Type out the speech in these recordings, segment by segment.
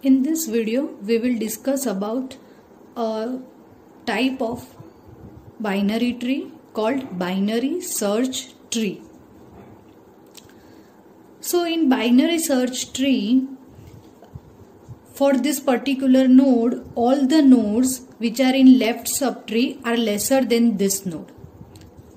In this video, we will discuss about a type of binary tree called binary search tree. So in binary search tree, for this particular node, all the nodes which are in left subtree are lesser than this node.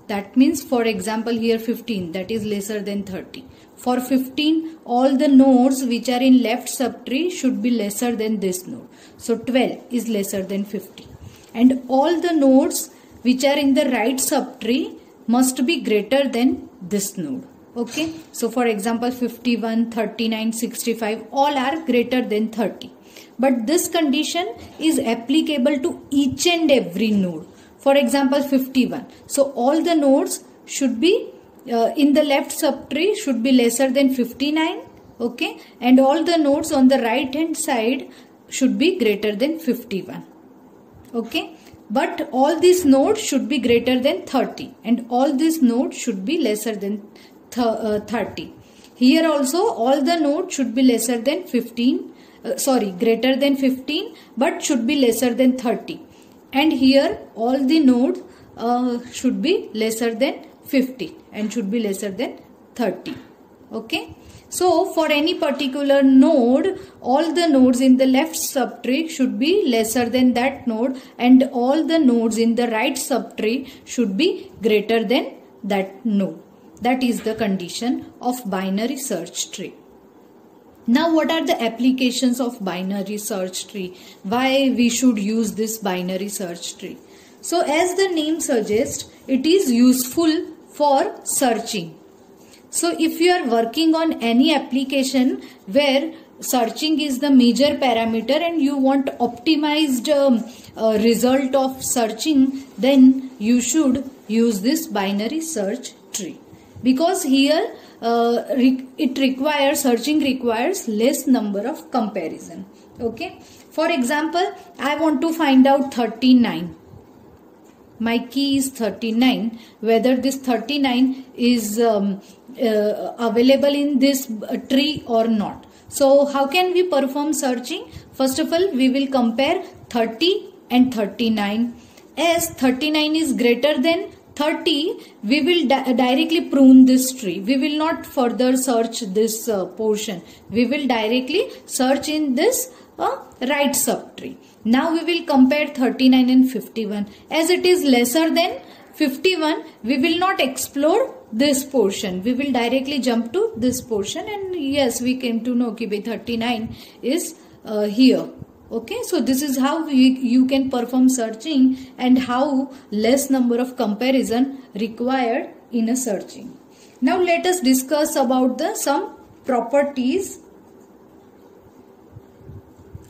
That means, for example, here 15, that is lesser than 30. For 15, all the nodes which are in left subtree should be lesser than this node. So 12 is lesser than 50. And all the nodes which are in the right subtree must be greater than this node. Okay. So for example, 51, 39, 65, all are greater than 30. But this condition is applicable to each and every node. For example, 51. So all the nodes should be in the left subtree should be lesser than 59. Okay. And all the nodes on the right hand side should be greater than 51. Okay. But all these nodes should be greater than 30. And all these nodes should be lesser than 30. Here also all the nodes should be lesser than 15. Greater than 15, but should be lesser than 30. And here all the nodes should be lesser than 50 and should be lesser than 30. Okay. So for any particular node, all the nodes in the left subtree should be lesser than that node, and all the nodes in the right subtree should be greater than that node. That is the condition of binary search tree. Now, what are the applications of binary search tree? Why we should use this binary search tree? So, as the name suggests, it is useful for searching. So, if you are working on any application where searching is the major parameter and you want optimized result of searching, then you should use this binary search tree. Because here searching requires less number of comparison. Okay. For example, I want to find out 39. My key is 39. Whether this 39 is available in this tree or not. So how can we perform searching? First of all, we will compare 30 and 39. As 39 is greater than 30, we will directly prune this tree. We will not further search this portion. We will directly search in this right subtree. Now we will compare 39 and 51. As it is lesser than 51, we will not explore this portion. We will directly jump to this portion, and yes, we came to know that 39 is here. Okay, so this is how you can perform searching and how less number of comparison required in a searching. Now let us discuss about some properties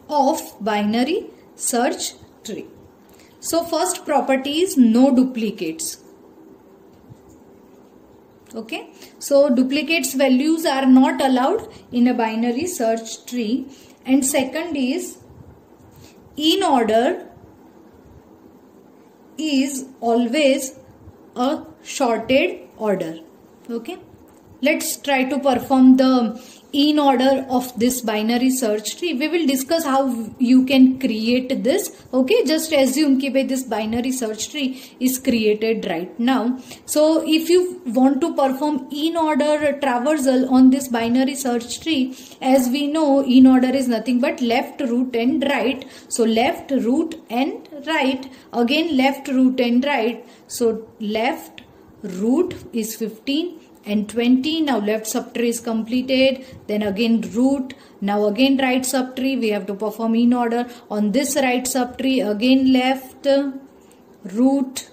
of binary search tree. So first property is no duplicates. Okay, so duplicates values are not allowed in a binary search tree. And second is in order is always a sorted order. Okay. Let's try to perform the in order of this binary search tree. We will discuss how you can create this. Okay. Just assume that this binary search tree is created right now. So if you want to perform in order traversal on this binary search tree, as we know, in order is nothing but left, root and right. So left, root and right. Again left, root and right. So left, root is 15. And 20. Now left subtree is completed. Then again root. Now again right subtree. We have to perform in order. On this right subtree, again left, root,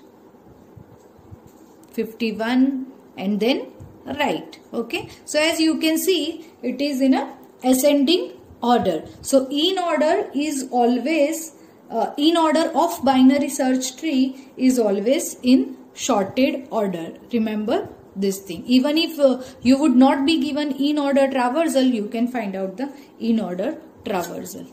51, and then right. Okay. So as you can see, it is in a ascending order. So in order is always, in order of binary search tree is always in sorted order. Remember this thing. Even if you would not be given in order traversal, you can find out the in order traversal.